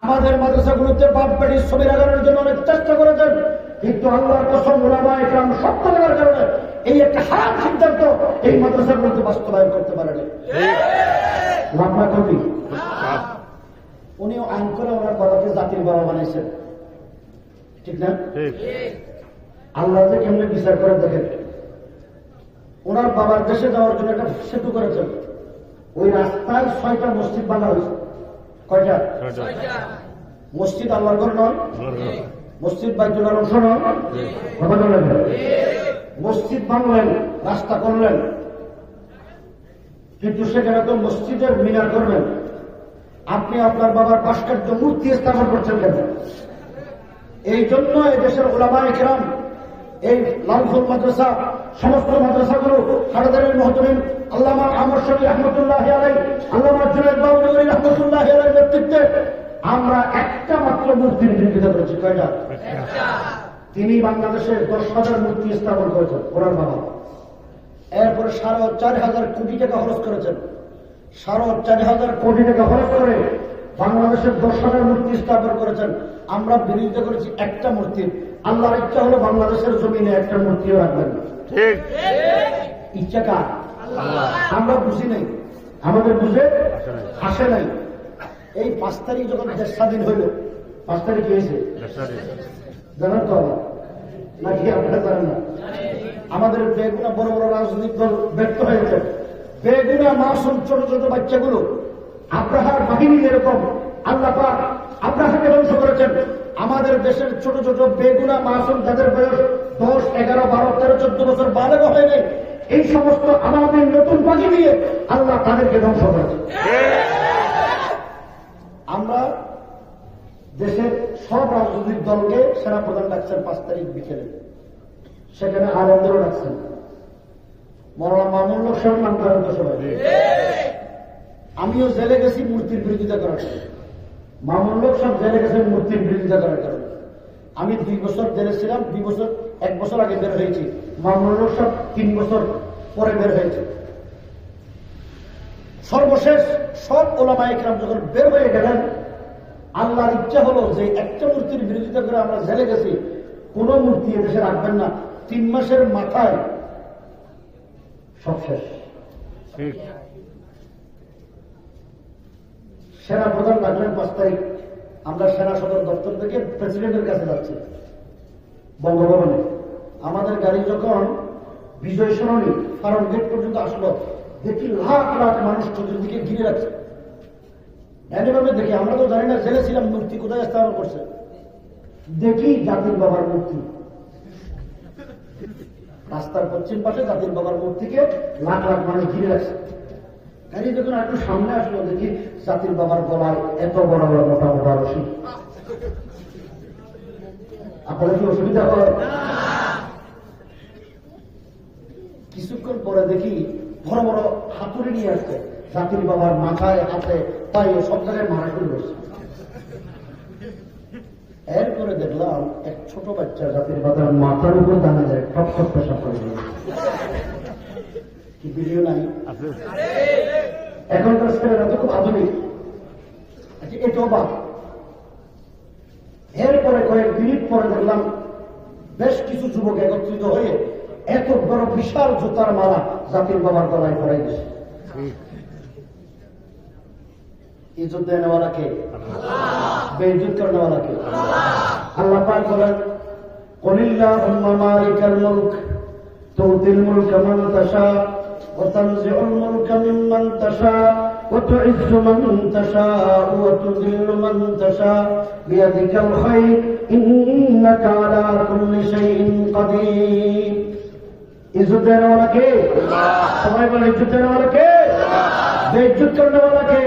আমাদের মাদ্রাসাগুলোতে বাপ বেটির ছবি লাগানোর জন্য অনেক চেষ্টা করেছেন, কিন্তু আল্লাহর কসম ওলামা ইকরাম সত্য লাগার কারণে এই একটা হারাম সিদ্ধান্ত এই মাদ্রাসাগুলোতে বাস্তবায়ন করতে পারেনি। লাম্বা কবি উনিও আইন করে ওনার বাবাকে জাতির বাবা বানাইছেন, ঠিক না? আল্লাহ যে কেমনে বিচার করে দেখেন, ওনার বাবার দেশে যাওয়ার জন্য একটা সেতু করেছেন, ওই রাস্তায় 6টা মসজিদ বানা হয়েছে। কয়টা? মসজিদ আল্লাহর ঘর নয়, মসজিদ বাইতুল্লাহর অংশ নয়। কথা বলেন, মসজিদ বানলেন, রাস্তা করলেন, কিন্তু সেখানে তো মসজিদের মিনার করবেন। আপনি আপনার বাবার ভাস্কর্য মূর্তি স্থাপন করছেন কেন? এই জন্য এই দেশের উলামায়ে কেরাম, এই লালফুল মাদ্রাসা, সমস্ত মাদ্রাসাগুলো হাটাদারের মহতমিন আল্লামা আমর শরী রহমতুল্লাহি আলাইহি, আল্লামা জুনায়েদ বাউনগরী রহমতুল্লাহি আলাইহির নেতৃত্বে আমরা একটা মাত্র মূর্তি নির্মিত করেছি। কয়টা? তিনি বাংলাদেশের 10,000 মূর্তি স্থাপন করেছেন ওনার বাবা। এরপরে 4,500 কোটি টাকা খরচ করেছেন। 4,500 কোটি টাকা খরচ করে বাংলাদেশের 10,000 মূর্তি স্থাপন করেছেন। আমরা বিরোধিতা করেছি একটা মূর্তির। আল্লাহর ইচ্ছা হলো বাংলাদেশের জমিনে একটা মূর্তিও রাখবেন। ঠিক ইচ্ছা কার? আমরা বুঝি নাই, আমাদের বুঝে আসে নাই। এই 5 তারিখ যখন দেশ স্বাধীন হইল, 5 তারিখ হয়েছে জানেন তো নাকি? আপনারা জানেন না? আমাদের বেগুনা বড় বড় রাজনৈতিক দল ব্যর্থ হয়েছে। বেগুনা মাসুম ছোট ছোট বাচ্চাগুলো আব্রাহার বাহিনী যেরকম আল্লাহ পাক আব্রাহাকে ধ্বংস করেছেন, আমাদের দেশের ছোট ছোট বেগুনা মাসুম যাদের বয়স 10, 11, 12, 13, 14 বছর বালেগ হয়নি, এই সমস্ত আমাদের নতুন পাখি দিয়ে আল্লাহ তাদেরকে ধ্বংস করেছে। আমরা দেশের সব রাজনৈতিক দলকে সেনাপ্রধান ডাকছেন 5 তারিখ বিকেলে, সেখানে আনন্দেরও ডাকছেন। মৌলানা মামুনুল হক সাহেব নাম করেন তো সবাই। আমিও জেলে গেছি মূর্তির বিরোধিতা করার কারণে, মামুনুল হক সাহেব জেলে গেছেন মূর্তির বিরোধিতা করার কারণে। আমি 2 বছর জেলে ছিলাম, 1 বছর আগে বের হয়েছি। মামুনুল হক সাহেব 3 বছর পরে বের হয়েছে। সর্বশেষ সব উলামায়ে কেরাম যখন বের হয়ে গেলেন, আল্লাহর ইচ্ছা হলো যে একটা মূর্তির বিরোধিতা করে আমরা জেলে গেছি, কোন মূর্তি এদেশে রাখবেন না। 3 মাসের মাথায় সব শেষ। সেনা প্রধান ডাকলেন 5 তারিখ। আমরা সেনা সদর দপ্তর থেকে প্রেসিডেন্টের কাছে যাচ্ছি বঙ্গভবনে। আমাদের গাড়ি যখন বিজয় সরণি ফার্ম গেট পর্যন্ত আসলো, দেখি লাখ লাখ মানুষ চতুর্দিকে ঘিরে রাখছে। এভাবে দেখি, আমরা তো জানি না জেলে ছিলাম, মূর্তি কোথায় স্থাপন করছে। দেখি জাতির বাবার মূর্তি, রাস্তার পশ্চিম পাশে জাতির বাবার মূর্তিকে লাখ লাখ মানুষ ঘিরে রাখছে। গাড়ি যখন একটু সামনে আসলো, দেখি জাতির বাবার গলায় এত বড় বড় মোটা মোটা রশি। আপনাদের কি অসুবিধা হয়? কিছুক্ষণ পরে দেখি বড় বড় হাতুড়ি নিয়ে আসছে, জাতির বাবার মাথায়, হাতে, পায়ে সব জায়গায় মারা শুরু করছে। এরপরে দেখলাম এক ছোট বাচ্চা জাতির বাবার মাথার উপর দানা যায়, ঠপ ঠপ পেশাব করে দিল। কি ভিডিও নাই? এখনকার ছেলেরা তো খুব আধুনিক, এটাও বাদ। এরপরে কয়েক মিনিট পরে দেখলাম বেশ কিছু যুবক একত্রিত হয়ে এত বড় বিশাল জুতার মালা জাতির বাবার গলায় পড়াই দিয়েছে। ইজ্জত দেওয়ালা কে? বেইজ্জত করনেওয়ালা কে? আল্লাহ পাক বলেন, কুলিল্লাহুম্মা মালিকাল মুলক তুতিল মুলকা মান তাশা ওয়া তানজিউল মুলকা মিম্মান তাশা ওয়া তুইজ্জু মান তাশা ওয়া তুযিল্লু মান তাশা বিয়াদিকাল খায়র ইন্নাকা আলা কুল্লি শাইইন কাদির। ইজ্জত দেওয়ালা কে? সবাই বলে ইজ্জত দেওয়ালা কে? বেইজ্জত করনেওয়ালা কে?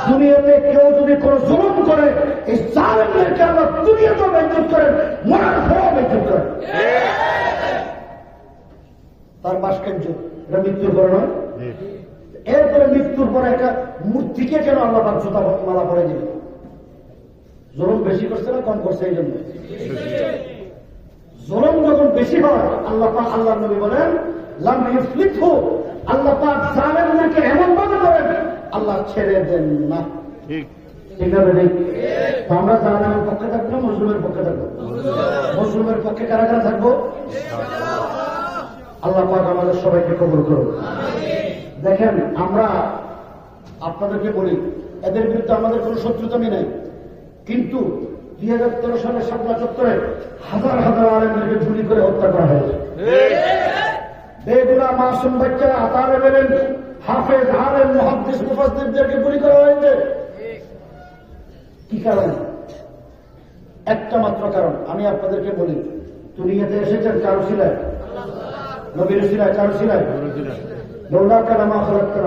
দুনিয়াতে কেউ যদি কোনো জুলুম করে, এই জালেমদেরকে আল্লাহ দুনিয়াতেও বেইজ্জত করেন, মরার পরেও বেইজ্জত করেন। তার ভাস্কর্য এটা মৃত্যুর পরে নয়। এরপরে মৃত্যুর পরে একটা মূর্তিকে কেন আল্লাহ পাক জুতা মালা পরে দিল? জুলুম বেশি করছে না কম করছে? এই জন্য জুলুম যখন বেশি হয়, আল্লাহ পাক, আল্লাহর নবী বলেন, লাম ইফলিতহু, আল্লাহ পাক জালেমদেরকে এমন ভাবে করেন আল্লাহ ছেড়ে দেন না। ঠিক না? তো আমরা জাহান্নামের পক্ষে থাকবো, মজলুমের পক্ষে থাকবো। মজলুমের পক্ষে কারা কারা থাকবো? আল্লাহ পাক আমাদের সবাইকে কবুল করুন। দেখেন, আমরা আপনাদেরকে বলি, এদের বিরুদ্ধে আমাদের কোনো শত্রুতামি নেই, কিন্তু 2013 সালে শাপলা চত্বরে হাজার হাজার আলেমদেরকে গুলি করে হত্যা করা হয়েছে। বেগুনা মাসুম বাচ্চারা, তালেব ইলম, হাফেজ, আলেম, মুহাদ্দিস, মুফাসসিরদেরকে গুলি করা হয়েছে। কি কারণে? একটা মাত্র কারণ। আমি আপনাদেরকে বলি, দুনিয়াতে এসেছেন কারো ছিলেন, নবীর ছিলেন, কারো ছিলেন, লৌলা কালামা খালাক্তা